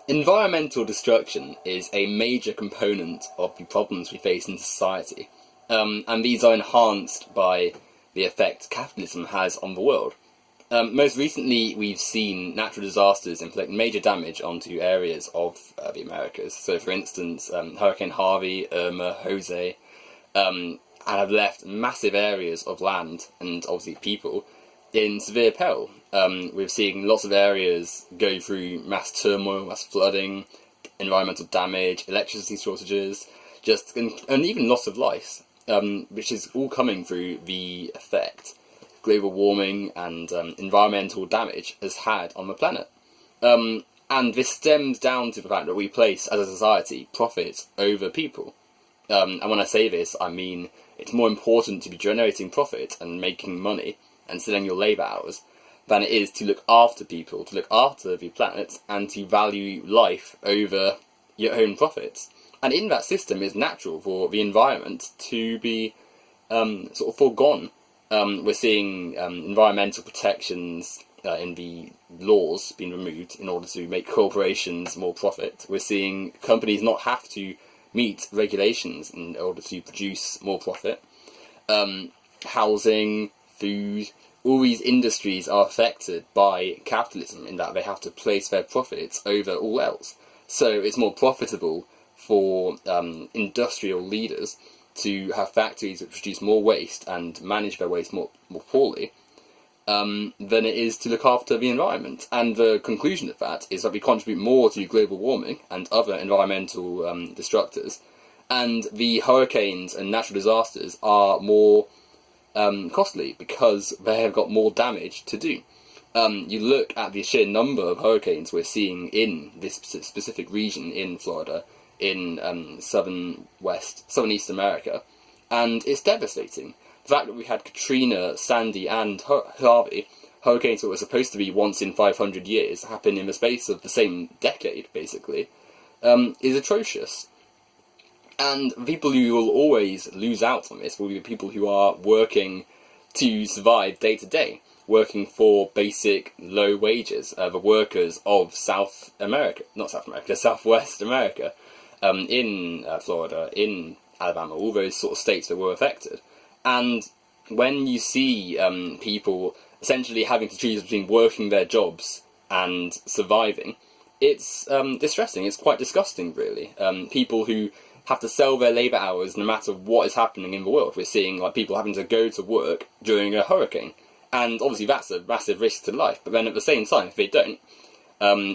Environmental destruction is a major component of the problems we face in society, and these are enhanced by the effect capitalism has on the world. Most recently, we've seen natural disasters inflict major damage onto areas of the Americas. So, for instance, Hurricane Harvey, Irma, Jose, have left massive areas of land and obviously people in severe peril. We're seeing lots of areas go through mass turmoil, mass flooding, environmental damage, electricity shortages, and even loss of life, which is all coming through the effect global warming and environmental damage has had on the planet. And this stems down to the fact that we place, as a society, profit over people. And when I say this, I mean it's more important to be generating profit and making money and selling your labour hours than it is to look after people, to look after the planet, and to value life over your own profits. And in that system, it's natural for the environment to be sort of foregone. We're seeing environmental protections in the laws being removed in order to make corporations more profit. We're seeing companies not have to meet regulations in order to produce more profit. Housing, food, all these industries are affected by capitalism in that they have to place their profits over all else. So it's more profitable for industrial leaders to have factories that produce more waste and manage their waste more poorly than it is to look after the environment. And the conclusion of that is that we contribute more to global warming and other environmental destructors, and the hurricanes and natural disasters are more costly because they have got more damage to do. You look at the sheer number of hurricanes we're seeing in this specific region in Florida, in southeast America, and it's devastating. The fact that we had Katrina, Sandy, and Harvey, hurricanes that were supposed to be once in 500 years, happen in the space of the same decade, basically, is atrocious. And people who will always lose out on this will be the people who are working to survive day to day, working for basic low wages, the workers of Southwest America, in Florida, in Alabama, all those sort of states that were affected. And when you see people essentially having to choose between working their jobs and surviving, it's distressing, it's quite disgusting, really. People who have to sell their labour hours no matter what is happening in the world. We're seeing like people having to go to work during a hurricane, and obviously that's a massive risk to life. But then at the same time, if they don't,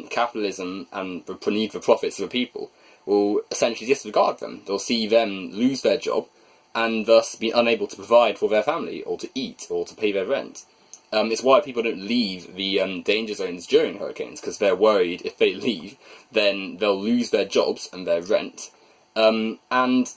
capitalism and the need for profits of the people will essentially disregard them. They'll see them lose their job and thus be unable to provide for their family or to eat or to pay their rent. It's why people don't leave the danger zones during hurricanes, because they're worried if they leave, then they'll lose their jobs and their rent. And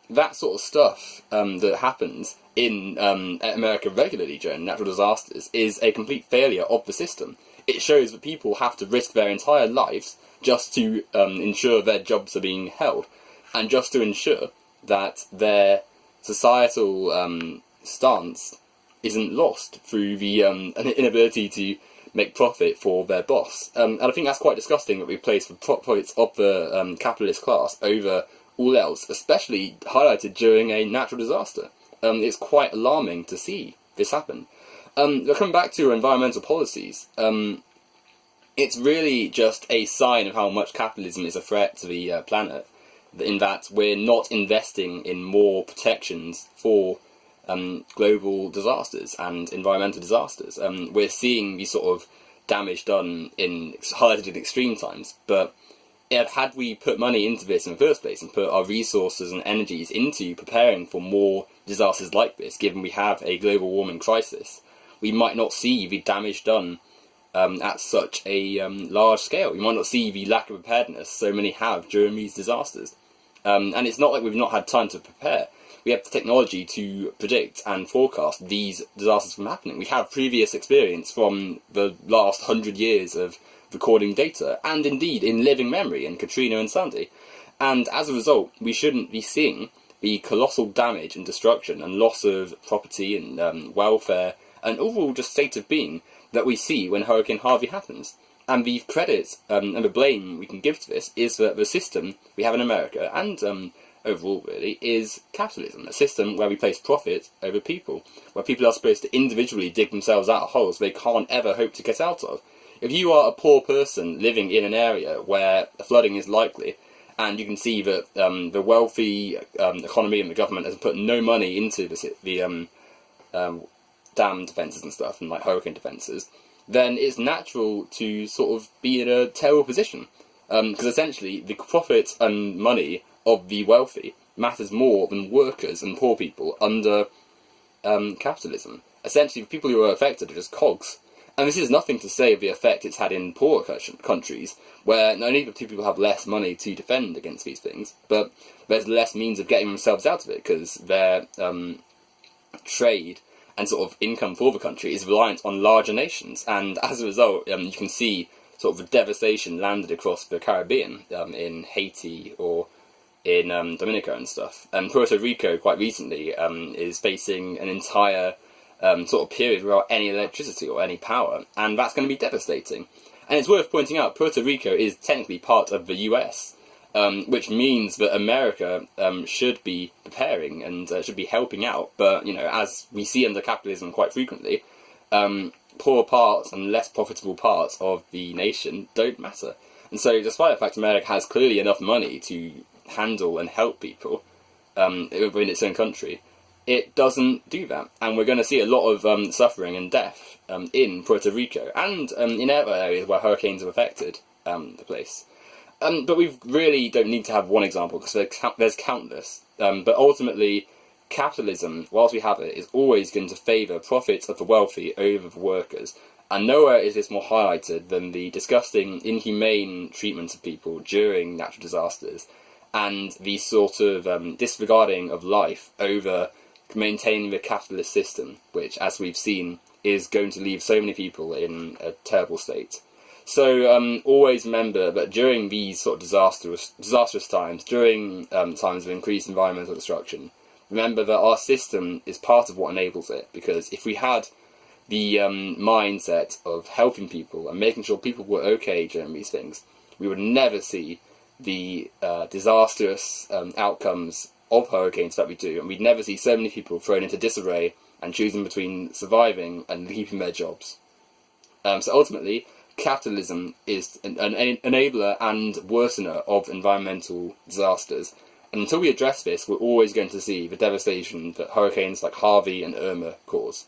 that sort of stuff that happens in America regularly during natural disasters is a complete failure of the system. It shows that people have to risk their entire lives just to ensure their jobs are being held, and just to ensure that their societal stance isn't lost through the inability to make profit for their boss. And I think that's quite disgusting that we place the profits of the capitalist class over all else, especially highlighted during a natural disaster. It's quite alarming to see this happen. Coming back to environmental policies, it's really just a sign of how much capitalism is a threat to the planet, in that we're not investing in more protections for global disasters and environmental disasters. We're seeing the sort of damage done highlighted in extreme times, but had we put money into this in the first place and put our resources and energies into preparing for more disasters like this, given we have a global warming crisis, we might not see the damage done at such a large scale. We might not see the lack of preparedness so many have during these disasters. And it's not like we've not had time to prepare. We have the technology to predict and forecast these disasters from happening. We have previous experience from the last 100 years of recording data, and indeed in living memory in Katrina and Sandy. And as a result, we shouldn't be seeing the colossal damage and destruction and loss of property and welfare and overall just state of being that we see when Hurricane Harvey happens. And the credit and the blame we can give to this is that the system we have in America, and overall really, is capitalism. A system where we place profit over people, where people are supposed to individually dig themselves out of holes they can't ever hope to get out of. If you are a poor person living in an area where flooding is likely, and you can see that the wealthy economy and the government has put no money into the dam defences and stuff, and like hurricane defences, then it's natural to sort of be in a terrible position. Because essentially, the profit and money of the wealthy matters more than workers and poor people under capitalism. Essentially, the people who are affected are just cogs. And this is nothing to say of the effect it's had in poorer countries, where not only do people have less money to defend against these things, but there's less means of getting themselves out of it, because their trade and sort of income for the country is reliant on larger nations. And as a result, you can see sort of the devastation landed across the Caribbean, in Haiti or in Dominica and stuff. And Puerto Rico, quite recently, is facing an entire sort of period without any electricity or any power, and that's going to be devastating. And it's worth pointing out, Puerto Rico is technically part of the US, which means that America should be preparing and should be helping out, but, you know, as we see under capitalism quite frequently, poor parts and less profitable parts of the nation don't matter. And so, despite the fact America has clearly enough money to handle and help people within its own country, it doesn't do that, and we're going to see a lot of suffering and death in Puerto Rico, and in other areas where hurricanes have affected the place. But we really don't need to have one example, because there's countless. But ultimately, capitalism, whilst we have it, is always going to favour profits of the wealthy over the workers. And nowhere is this more highlighted than the disgusting, inhumane treatment of people during natural disasters, and the sort of disregarding of life over maintaining the capitalist system, which, as we've seen, is going to leave so many people in a terrible state. So always remember that during these sort of disastrous times, during times of increased environmental destruction, remember that our system is part of what enables it, because if we had the mindset of helping people and making sure people were okay during these things, we would never see the disastrous outcomes of hurricanes that we do, and we'd never see so many people thrown into disarray and choosing between surviving and keeping their jobs. So ultimately, capitalism is an enabler and worsener of environmental disasters, and until we address this, we're always going to see the devastation that hurricanes like Harvey and Irma cause.